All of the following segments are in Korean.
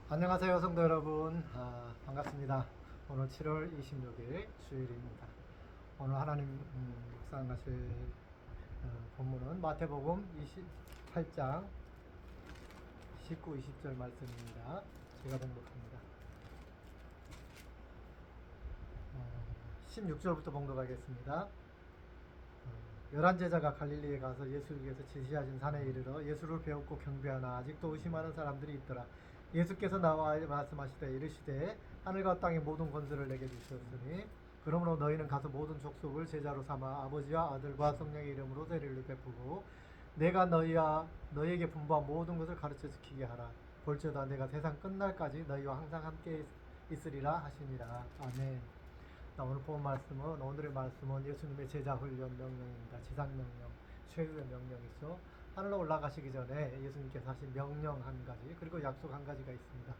안녕하세요, 성도 여러분. 반갑습니다. 오늘 7월 26일 주일입니다. 오늘 하나님 묵상하실 본문은 마태복음 28장 19, 20절 말씀입니다. 제가 봉독합니다. 16절부터 봉독하겠습니다. 11제자가 갈릴리에 가서 예수께서 지시하신 산에 이르러 예수를 배웠고 경배하나 아직도 의심하는 사람들이 있더라. 예수께서 나와 말씀하시되 이르시되 하늘과 땅의 모든 권세를 내게 주셨으니 그러므로 너희는 가서 모든 족속을 제자로 삼아 아버지와 아들과 성령의 이름으로 세례를 베푸고 내가 너희에게 분부한 모든 것을 가르쳐 지키게 하라. 볼지어다 내가 세상 끝날까지 너희와 항상 함께 있으리라 하시니라. 아멘. 오늘 본 말씀은 오늘의 말씀은 예수님의 제자 훈련 명령입니다. 지상 명령, 최후의 명령이죠. 하늘로 올라가시기 전에 예수님께서 하신 명령 한 가지, 그리고 약속 한 가지가 있습니다.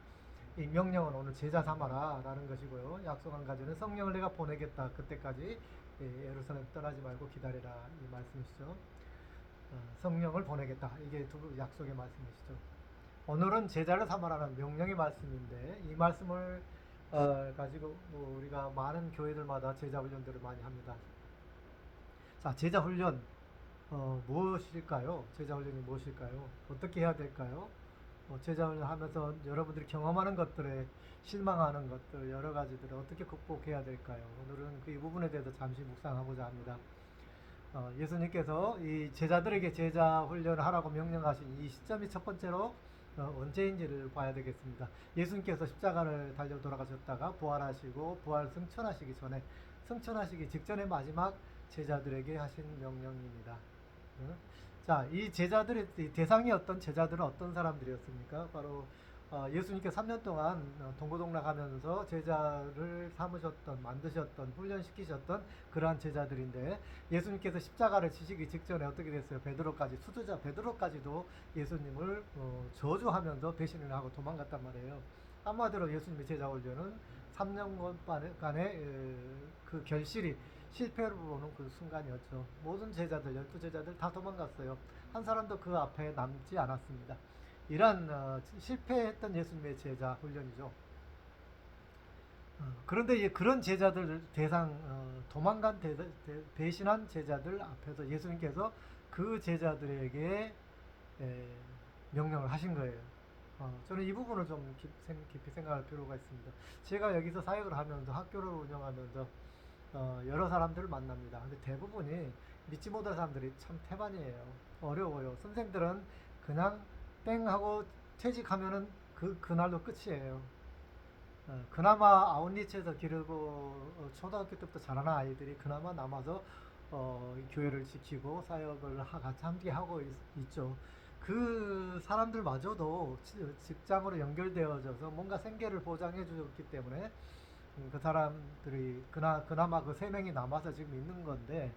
이 명령은 오늘 제자 삼아라 라는 것이고요. 약속 한 가지는 성령을 내가 보내겠다. 그때까지 예루살렘 떠나지 말고 기다리라 이 말씀이시죠. 성령을 보내겠다. 이게 두 약속의 말씀이시죠. 오늘은 제자를 삼아라는 명령의 말씀인데 이 말씀을 가지고 우리가 많은 교회들마다 제자 훈련들을 많이 합니다. 자, 제자 훈련 무엇일까요? 제자 훈련이 무엇일까요? 어떻게 해야 될까요? 제자 훈련 하면서 여러분들이 경험하는 것들에 실망하는 것들 여러 가지들을 어떻게 극복해야 될까요? 오늘은 그 이 부분에 대해서 잠시 묵상하고자 합니다. 예수님께서 이 제자들에게 제자 훈련을 하라고 명령하신 이 시점이 첫 번째로 언제인지를 봐야 되겠습니다. 예수님께서 십자가를 달려 돌아가셨다가 부활하시고 부활 승천하시기 전에 승천하시기 직전의 마지막 제자들에게 하신 명령입니다. 자, 이 제자들의 대상이 제자들은 어떤 사람들이었습니까? 바로 예수님께서 3년 동안 동고동락하면서 제자를 삼으셨던, 만드셨던, 훈련시키셨던 그러한 제자들인데 예수님께서 십자가를 지시기 직전에 어떻게 됐어요? 베드로까지, 수두자 베드로까지도 예수님을 저주하면서 배신을 하고 도망갔단 말이에요. 한마디로 예수님의 제자 훈련은 3년간의 그 결실이 실패로 보는 그 순간이었죠. 모든 제자들, 12제자들 다 도망갔어요. 한 사람도 그 앞에 남지 않았습니다. 이런 실패했던 예수님의 제자 훈련이죠. 그런데 그런 제자들 대상 도망간 배신한 제자들 앞에서 예수님께서 그 제자들에게 명령을 하신 거예요. 저는 이 부분을 좀 깊이 생각할 필요가 있습니다. 제가 여기서 사역을 하면서 학교를 운영하면서 여러 사람들을 만납니다. 근데 대부분이 믿지 못할 사람들이 참 태반이에요. 어려워요. 선생들은 그냥 땡 하고 퇴직하면은 그날로 끝이에요. 그나마 아웃리치에서 기르고 초등학교 때부터 자라는 아이들이 그나마 남아서 교회를 지키고 사역을 같이 함께 하고 있죠. 그 사람들마저도 직장으로 연결되어져서 뭔가 생계를 보장해 주었기 때문에 그 사람들이 그나마 그 세 명이 남아서 지금 있는 건데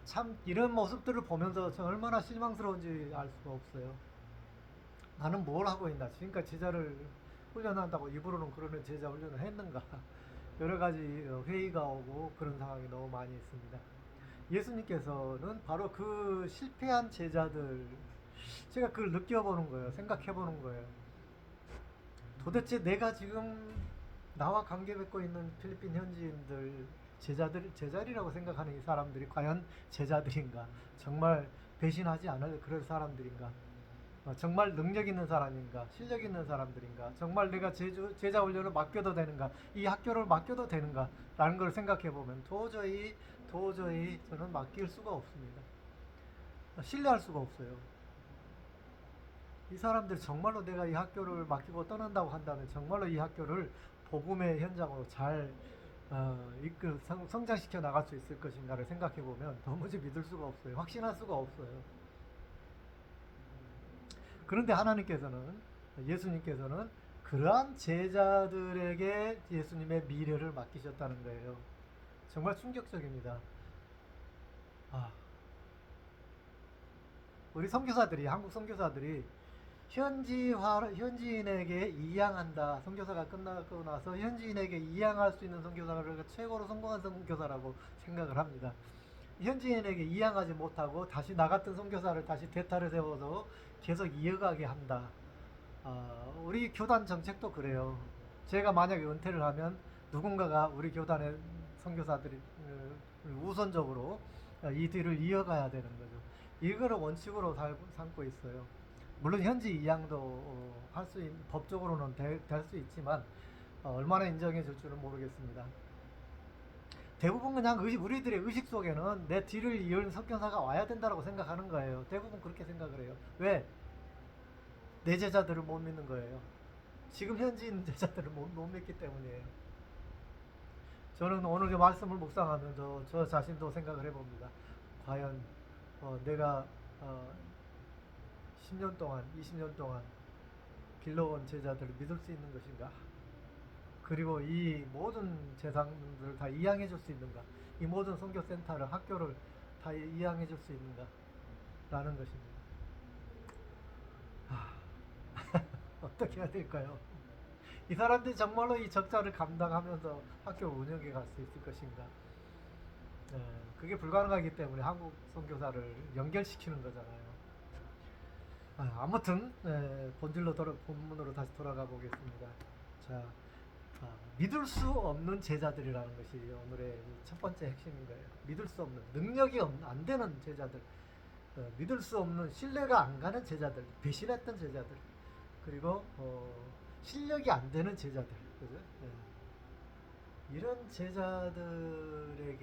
참 이런 모습들을 보면서 저 얼마나 실망스러운지 알 수가 없어요. 나는 뭘 하고 있나? 지금까지 제자를 훈련한다고 입으로는 그러는 제자 훈련을 했는가? 여러 가지 회의가 오고 그런 상황이 너무 많이 있습니다. 예수님께서는 바로 그 실패한 제자들, 제가 그걸 느껴보는 거예요. 생각해보는 거예요. 도대체 내가 지금 나와 관계 맺고 있는 필리핀 현지인들, 제자리라고 생각하는 이 사람들이 과연 제자들인가? 정말 배신하지 않을 그럴 사람들인가? 정말 능력 있는 사람인가? 실력 있는 사람들인가? 정말 내가 제자 훈련을 맡겨도 되는가? 이 학교를 맡겨도 되는가? 라는 걸 생각해 보면 도저히 저는 맡길 수가 없습니다. 신뢰할 수가 없어요. 이 사람들 정말로 내가 이 학교를 맡기고 떠난다고 한다면 정말로 이 학교를 복음의 현장으로 잘 성장시켜 나갈 수 있을 것인가를 생각해 보면 도무지 믿을 수가 없어요. 확신할 수가 없어요. 그런데 예수님께서는 그러한 제자들에게 예수님의 미래를 맡기셨다는 거예요. 정말 충격적입니다. 우리 선교사들이, 한국 선교사들이 현지인에게 이양한다. 선교사가 끝나고 나서 현지인에게 이양할 수 있는 선교사가 최고로 성공한 선교사라고 생각을 합니다. 현지인에게 이양하지 못하고 다시 나 같은 선교사를 다시 대타를 세워서 계속 이어가게 한다. 우리 교단 정책도 그래요. 제가 만약에 은퇴를 하면 누군가가 우리 교단의 선교사들이 우선적으로 이 뒤를 이어가야 되는 거죠. 이거를 원칙으로 삼고 있어요. 물론 현지 이양도 할 수 있는 법적으로는 될 수 있지만 얼마나 인정해 줄 줄은 모르겠습니다. 대부분 그냥 우리들의 의식 속에는 내 뒤를 이을 선교사가 와야 된다고 생각하는 거예요. 대부분 그렇게 생각을 해요. 왜? 내 제자들을 못 믿는 거예요. 지금 현지 있는 제자들을 못 믿기 때문이에요. 저는 오늘 이 말씀을 묵상하면서 저 자신도 생각을 해봅니다. 과연 내가 10년 동안, 20년 동안 길러온 제자들을 믿을 수 있는 것인가? 그리고 이 모든 재산들을 다 이양해 줄 수 있는가? 이 모든 선교센터를, 학교를 다 이양해 줄 수 있는가? 라는 것입니다. 어떻게 해야 될까요? 이 사람들이 정말로 이 적자를 감당하면서 학교 운영해 갈 수 있을 것인가? 그게 불가능하기 때문에 한국 선교사를 연결시키는 거잖아요. 아무튼 본문으로 다시 돌아가 보겠습니다. 자, 믿을 수 없는 제자들이라는 것이 오늘의 첫 번째 핵심인 거예요. 믿을 수 없는, 능력이 안 되는 제자들, 믿을 수 없는, 신뢰가 안 가는 제자들, 배신했던 제자들, 그리고 실력이 안 되는 제자들, 그죠? 이런 제자들에게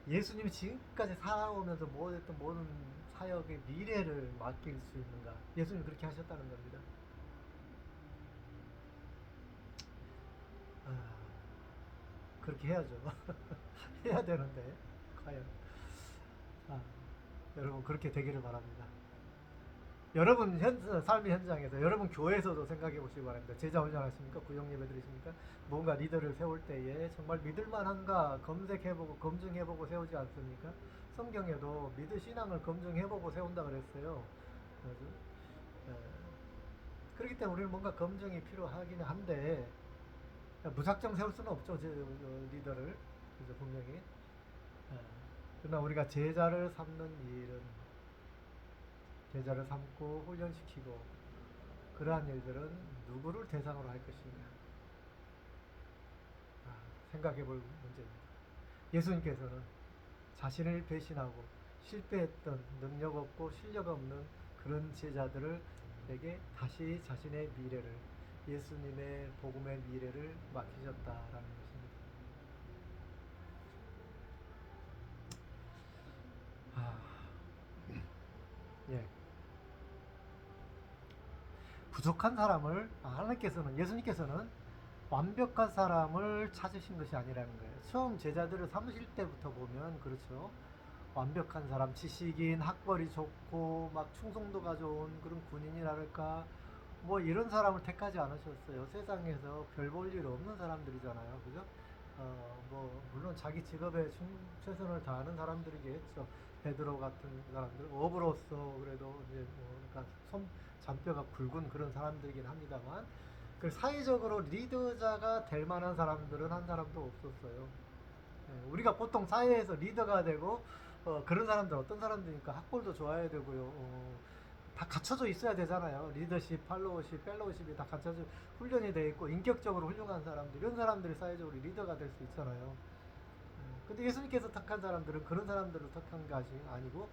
예수님이 지금까지 살아오면서 모든 사역의 미래를 맡길 수 있는가? 예수님이 그렇게 하셨다는 겁니다. 그렇게 해야죠. 해야 되는데 과연 여러분 그렇게 되기를 바랍니다. 여러분 삶의 현장에서, 여러분 교회에서도 생각해 보시기 바랍니다. 제자 훈련하십니까? 구역 예배 드리십니까? 뭔가 리더를 세울 때에 정말 믿을만한가 검색해보고 검증해보고 세우지 않습니까? 성경에도 믿을 신앙을 검증해보고 세운다 그랬어요. 그렇기 때문에 우리는 뭔가 검증이 필요하긴 한데 무작정 세울 수는 없죠. 리더를. 그래서 분명히. 그러나 우리가 제자를 삼는 일은, 제자를 삼고 훈련시키고 그러한 일들은 누구를 대상으로 할 것인가 생각해 볼 문제입니다. 예수님께서는 자신을 배신하고 실패했던, 능력 없고 실력 없는 그런 제자들에게 다시 자신의 미래를, 예수님의 복음의 미래를 맡기셨다라는 것입니다. 예. 부족한 사람을 하나님께서는, 예수님께서는 완벽한 사람을 찾으신 것이 아니라는 거예요. 처음 제자들을 삼으실 때부터 보면 그렇죠. 완벽한 사람, 지식인, 학벌이 좋고 막 충성도가 좋은 그런 군인이랄까 뭐 이런 사람을 택하지 않으셨어요. 세상에서 별 볼 일 없는 사람들이잖아요. 그죠? 뭐 물론 자기 직업에 최선을 다하는 사람들이겠죠. 베드로 같은 사람들, 업으로서 그래도 이제 뭐 그러니까 잔뼈가 굵은 그런 사람들이긴 합니다만, 그 사회적으로 리더자가 될 만한 사람들은 한 사람도 없었어요. 우리가 보통 사회에서 리더가 되고 그런 사람들 어떤 사람들이니까 학벌도 좋아야 되고요. 다 갖춰져 있어야 되잖아요. 리더십, 팔로워십, 펠로우십이 다 갖춰져 훈련이 돼 있고 인격적으로 훌륭한 사람들, 이런 사람들이 사회적으로 리더가 될 수 있잖아요. 근데 예수님께서 택한 사람들은 그런 사람들을 택한 것이 아니고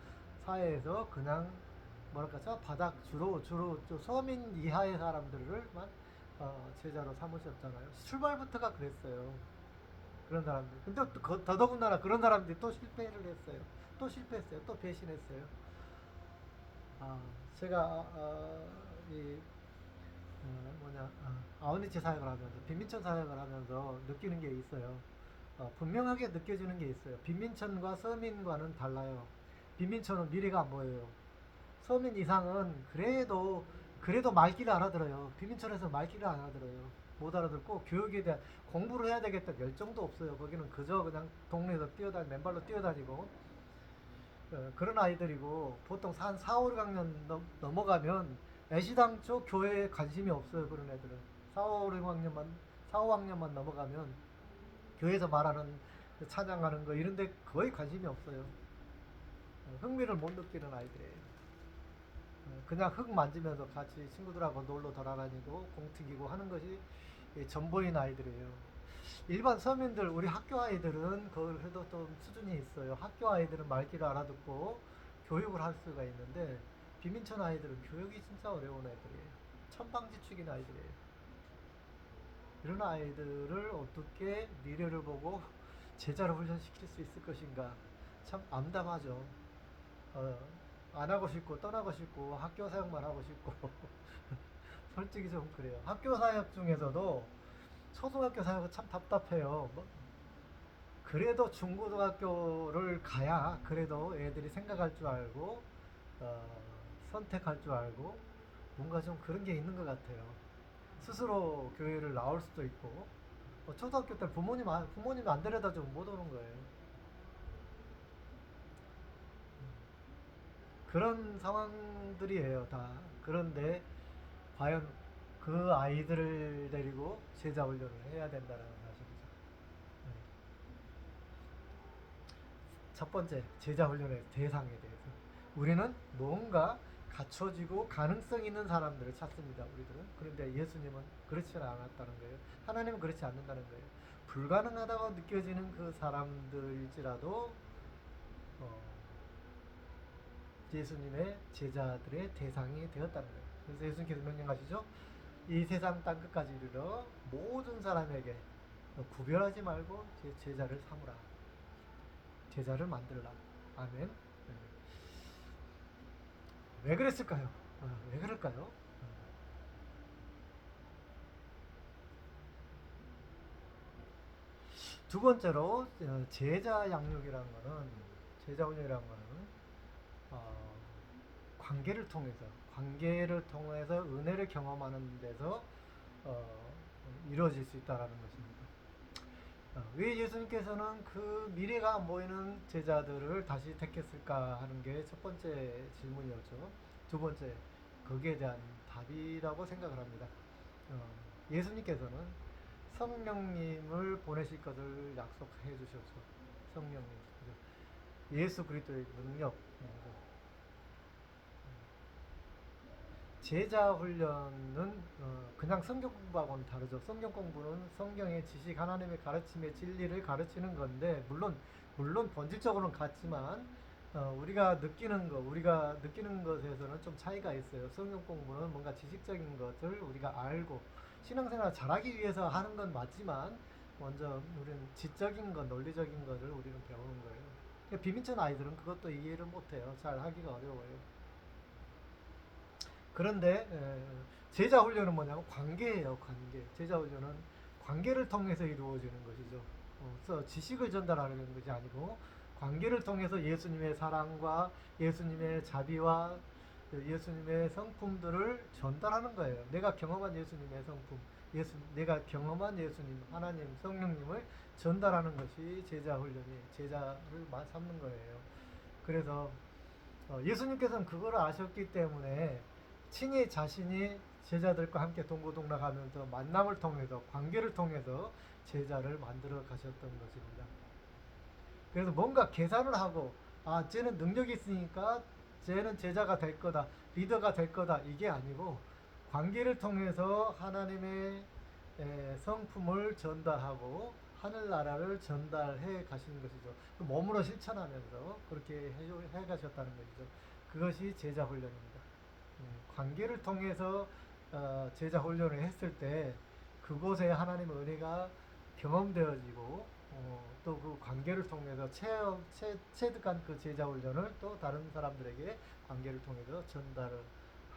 사회에서 그냥 뭐랄까 저 바닥 주로 서민 이하의 사람들을만 제자로 삼으셨잖아요. 출발부터가 그랬어요. 그런 사람들. 근데 또 더더군다나 그런 사람들이 또 실패를 했어요. 또 실패했어요. 또 배신했어요. 제가 이 아우니치 사역을 하면서, 빈민촌 사역을 하면서 느끼는 게 있어요. 분명하게 느껴지는 게 있어요. 빈민촌과 서민과는 달라요. 빈민촌은 미래가 안 보여요. 서민 이상은 그래도 말귀를 알아들어요. 빈민촌에서 말귀를 안 알아들어요. 못 알아듣고 교육에 대한 공부를 해야 되겠다 열정도 없어요. 거기는 그저 그냥 동네에서 맨발로 뛰어다니고 그런 아이들이고, 보통 한 4, 5학년 넘어가면 애시당초 교회에 관심이 없어요. 그런 애들은 4, 5학년만 4, 5학년만 넘어가면 교회에서 말하는 찬양하는 거 이런데 거의 관심이 없어요. 흥미를 못 느끼는 아이들이에요. 그냥 흙 만지면서 같이 친구들하고 놀러 돌아다니고 공튀기고 하는 것이 전부인 아이들이에요. 일반 서민들, 우리 학교 아이들은 그래도 좀 수준이 있어요. 학교 아이들은 말귀를 알아듣고 교육을 할 수가 있는데 비민촌 아이들은 교육이 진짜 어려운 애들이에요. 천방지축인 아이들이에요. 이런 아이들을 어떻게 미래를 보고 제자를 훈련시킬 수 있을 것인가 참 암담하죠. 어, 안 하고 싶고 떠나고 싶고 학교 사역만 하고 싶고 솔직히 좀 그래요. 학교 사역 중에서도 초등학교 사역은 참 답답해요. 뭐, 그래도 중고등학교를 가야 그래도 애들이 생각할 줄 알고 어, 선택할 줄 알고 뭔가 좀 그런 게 있는 것 같아요. 스스로 교회를 나올 수도 있고 초등학교 때 부모님 안 데려다 주면 못 오는 거예요. 그런 상황들이에요 다. 그런데 과연 그 아이들을 데리고 제자 훈련을 해야 된다는 사실이죠. 네. 첫 번째 제자 훈련의 대상에 대해서 우리는 뭔가 갖춰지고 가능성 있는 사람들을 찾습니다. 우리들은. 그런데 예수님은 그렇지 않았다는 거예요. 하나님은 그렇지 않는다는 거예요. 불가능하다고 느껴지는 그 사람들일지라도 어, 예수님의 제자들의 대상이 되었다는 거예요. 그래서 예수님께서 명령하시죠. 이 세상 땅끝까지 이르러 모든 사람에게 구별하지 말고 제 제자를 삼으라. 제자를 만들라. 아멘. 네. 왜 그랬을까요? 왜 그럴까요? 두 번째로 제자 양육이라는 거는 제자 훈련이라는 거는 어, 관계를 통해서 은혜를 경험하는 데서 어, 이루어질 수 있다라는 것입니다. 왜 예수님께서는 그 미래가 안 보이는 제자들을 다시 택했을까 하는 게 첫 번째 질문이었죠. 두 번째, 거기에 대한 답이라고 생각을 합니다. 예수님께서는 성령님을 보내실 것을 약속해 주셨죠. 성령님. 예수 그리스도의 능력. 제자 훈련은 그냥 성경 공부하고는 다르죠. 성경 공부는 성경의 지식, 하나님의 가르침의 진리를 가르치는 건데 물론 본질적으로는 같지만 우리가 느끼는 것에서는 좀 차이가 있어요. 성경 공부는 뭔가 지식적인 것을 우리가 알고 신앙생활 잘하기 위해서 하는 건 맞지만 먼저 우리는 지적인 것, 논리적인 것을 우리는 배우는 거예요. 그러니까 비민천 아이들은 그것도 이해를 못해요. 잘 하기가 어려워요. 그런데 제자 훈련은 뭐냐면 관계예요. 관계. 제자 훈련은 관계를 통해서 이루어지는 것이죠. 그래서 지식을 전달하는 것이 아니고 관계를 통해서 예수님의 사랑과 예수님의 자비와 예수님의 성품들을 전달하는 거예요. 내가 경험한 예수님의 성품, 내가 경험한 예수님, 하나님, 성령님을 전달하는 것이 제자 훈련이 제자를 삼는 거예요. 그래서 예수님께서는 그걸 아셨기 때문에 친히 자신이 제자들과 함께 동고동락하면서 만남을 통해서 관계를 통해서 제자를 만들어 가셨던 것입니다. 그래서 뭔가 계산을 하고 쟤는 능력이 있으니까 쟤는 제자가 될 거다, 리더가 될 거다 이게 아니고 관계를 통해서 하나님의 성품을 전달하고 하늘나라를 전달해 가시는 것이죠. 몸으로 실천하면서 그렇게 해 가셨다는 것이죠. 그것이 제자 훈련입니다. 관계를 통해서 제자 훈련을 했을 때 그곳에 하나님의 은혜가 경험되어지고 또 그 관계를 통해서 체득한 그 제자 훈련을 또 다른 사람들에게 관계를 통해서 전달을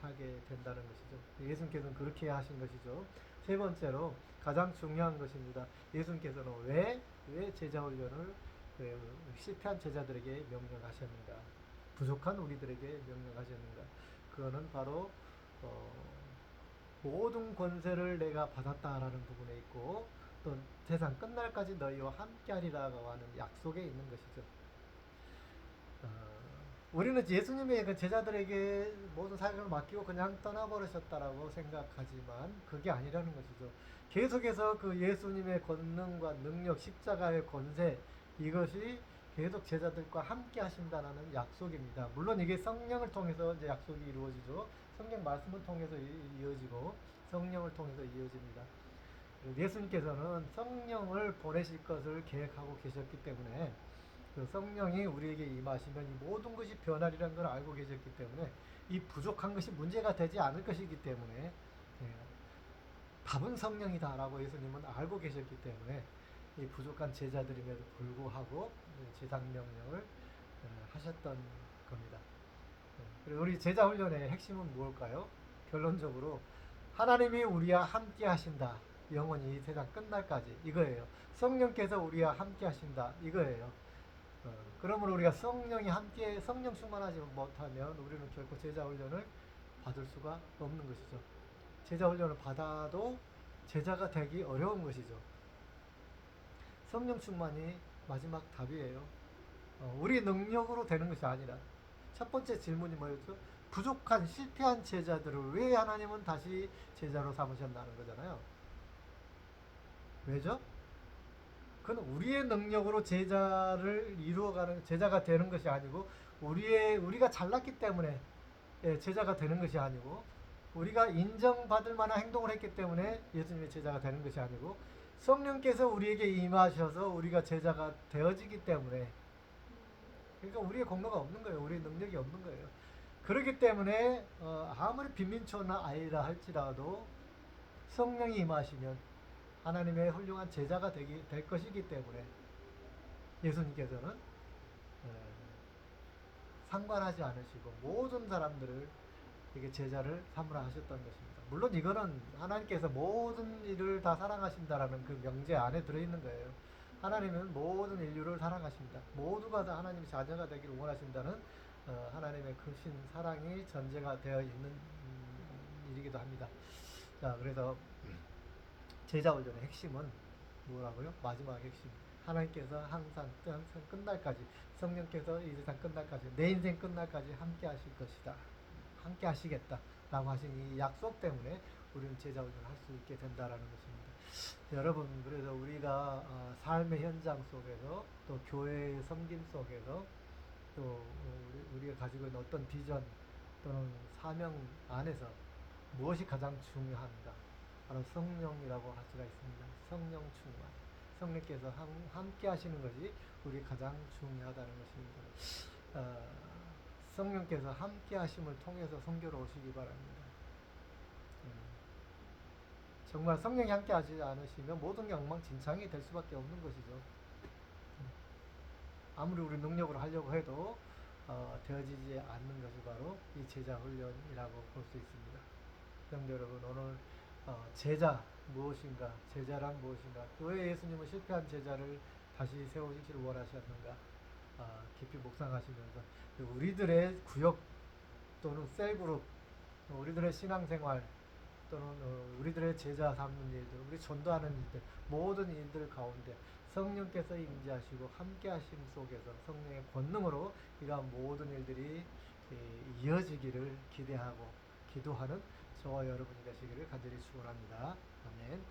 하게 된다는 것이죠. 예수님께서는 그렇게 하신 것이죠. 세 번째로 가장 중요한 것입니다. 예수님께서는 왜 제자 훈련을 실패한 제자들에게 명령하셨는가? 부족한 우리들에게 명령하셨는가? 그거는 바로 어, 모든 권세를 내가 받았다라는 부분에 있고 또 세상 끝날까지 너희와 함께하리라고 하는 약속에 있는 것이죠. 어, 우리는 예수님의 그 제자들에게 모든 사역을 맡기고 그냥 떠나버리셨다라고 생각하지만 그게 아니라는 것이죠. 계속해서 그 예수님의 권능과 능력, 십자가의 권세 이것이 계속 제자들과 함께 하신다는 약속입니다. 물론 이게 성령을 통해서 이제 약속이 이루어지죠. 성령 말씀을 통해서 이어지고 성령을 통해서 이어집니다. 예수님께서는 성령을 보내실 것을 계획하고 계셨기 때문에 그 성령이 우리에게 임하시면 이 모든 것이 변하리라는 걸 알고 계셨기 때문에 이 부족한 것이 문제가 되지 않을 것이기 때문에 답은 성령이다라고 예수님은 알고 계셨기 때문에 이 부족한 제자들임에도 불구하고 제상 명령을 하셨던 겁니다. 그리고 우리 제자 훈련의 핵심은 무엇일까요? 결론적으로 하나님이 우리와 함께 하신다. 영원히 이 세상 끝날까지 이거예요. 성령께서 우리와 함께 하신다. 이거예요. 그러므로 우리가 성령이 함께 성령 충만하지 못하면 우리는 결코 제자 훈련을 받을 수가 없는 것이죠. 제자 훈련을 받아도 제자가 되기 어려운 것이죠. 성령 충만이 마지막 답이에요. 우리 능력으로 되는 것이 아니라 첫 번째 질문이 뭐였죠? 부족한 실패한 제자들을 왜 하나님은 다시 제자로 삼으셨다는 거잖아요. 왜죠? 그건 우리의 능력으로 제자를 이루어가는 제자가 되는 것이 아니고 우리가 잘났기 때문에 제자가 되는 것이 아니고 우리가 인정받을 만한 행동을 했기 때문에 예수님의 제자가 되는 것이 아니고 성령께서 우리에게 임하셔서 우리가 제자가 되어지기 때문에 그러니까 우리의 공로가 없는 거예요. 우리의 능력이 없는 거예요. 그렇기 때문에 아무리 빈민초나 아이라 할지라도 성령이 임하시면 하나님의 훌륭한 제자가 될 것이기 때문에 예수님께서는 상관하지 않으시고 모든 사람들을 이게 제자를 삼으라 하셨던 것입니다. 물론 이거는 하나님께서 모든 일을 다 사랑하신다라는 그 명제 안에 들어있는 거예요. 하나님은 모든 인류를 사랑하십니다. 모두가 다 하나님의 자녀가 되기를 원하신다는 하나님의 크신 사랑이 전제가 되어 있는 일이기도 합니다. 자, 그래서 제자 훈련의 핵심은 뭐라고요? 마지막 핵심. 하나님께서 항상 끝날까지 성령께서 이 세상 끝날까지 내 인생 끝날까지 함께 하실 것이다. 함께 하시겠다. 라고 하신 이 약속 때문에 우리는 제자 훈련을 할 수 있게 된다라는 것입니다. 여러분, 그래서 우리가 삶의 현장 속에서 또 교회의 섬김 속에서 또 우리가 가지고 있는 어떤 비전 또는 사명 안에서 무엇이 가장 중요한가? 바로 성령이라고 할 수가 있습니다. 성령 충만. 성령께서 함께 하시는 것이 우리 가장 중요하다는 것입니다. 성령께서 함께 하심을 통해서 선교로 오시기 바랍니다. 정말 성령이 함께 하지 않으시면 모든 게 엉망진창이 될 수밖에 없는 것이죠. 아무리 우리 능력으로 하려고 해도 되어지지 않는 것이 바로 이 제자 훈련이라고 볼 수 있습니다. 그런데 여러분, 오늘 제자 무엇인가, 제자란 무엇인가, 왜 예수님은 실패한 제자를 다시 세우시기를 원하셨는가, 깊이 묵상하시면서 우리들의 구역 또는 셀그룹, 우리들의 신앙생활 또는 우리들의 제자 삼는 일들, 우리 전도하는 일들, 모든 일들 가운데 성령께서 임재하시고 함께 하심 속에서 성령의 권능으로 이러한 모든 일들이 이어지기를 기대하고 기도하는 저와 여러분이 되시기를 간절히 축원합니다. 아멘.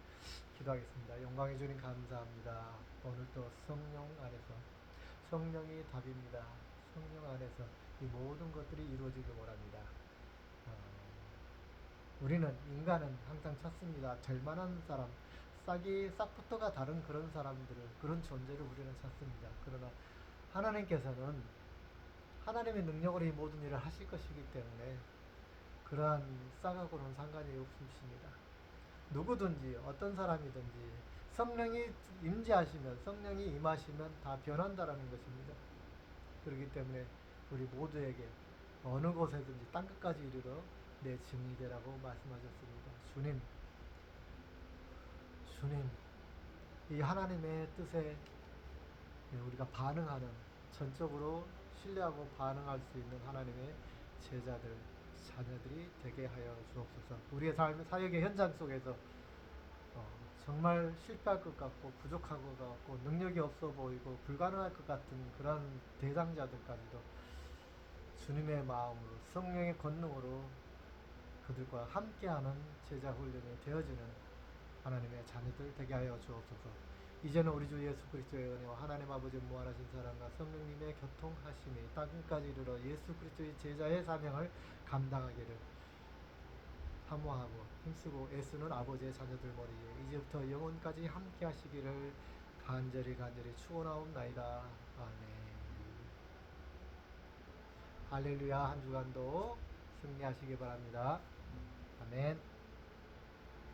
기도하겠습니다. 영광의 주님 감사합니다. 오늘도 성령 안에서 성령이 답입니다. 성령 안에서 이 모든 것들이 이루어지길 원합니다. 우리는 인간은 항상 찾습니다. 될 만한 사람, 싹부터가 다른 그런 사람들을, 그런 존재를 우리는 찾습니다. 그러나 하나님께서는 하나님의 능력으로 이 모든 일을 하실 것이기 때문에 그러한 싹하고는 상관이 없으십니다. 누구든지 어떤 사람이든지 성령이 임재하시면, 성령이 임하시면 다 변한다라는 것입니다. 그렇기 때문에 우리 모두에게 어느 곳에든지 땅끝까지 이르러 내 증인이 되라고 말씀하셨습니다. 주님, 이 하나님의 뜻에 우리가 반응하는, 전적으로 신뢰하고 반응할 수 있는 하나님의 제자들, 자녀들이 되게 하여 주옵소서. 우리의 삶의 사역의 현장 속에서 정말 실패할 것 같고 부족할 것 같고 능력이 없어 보이고 불가능할 것 같은 그런 대상자들까지도 주님의 마음으로 성령의 권능으로 그들과 함께하는 제자 훈련이 되어지는 하나님의 자녀들 되게 하여 주옵소서. 이제는 우리 주 예수 그리스도의 은혜와 하나님 아버지의 무한하신 사랑과 성령님의 교통하심이 땅끝까지 이르러 예수 그리스도의 제자의 사명을 감당하기를 사모하고 힘쓰고 애쓰는 아버지의 자녀들 머리에 이제부터 영원까지 함께 하시기를 간절히 축원하옵나이다. 아멘. 할렐루야. 한 주간도 승리하시기 바랍니다. 아멘.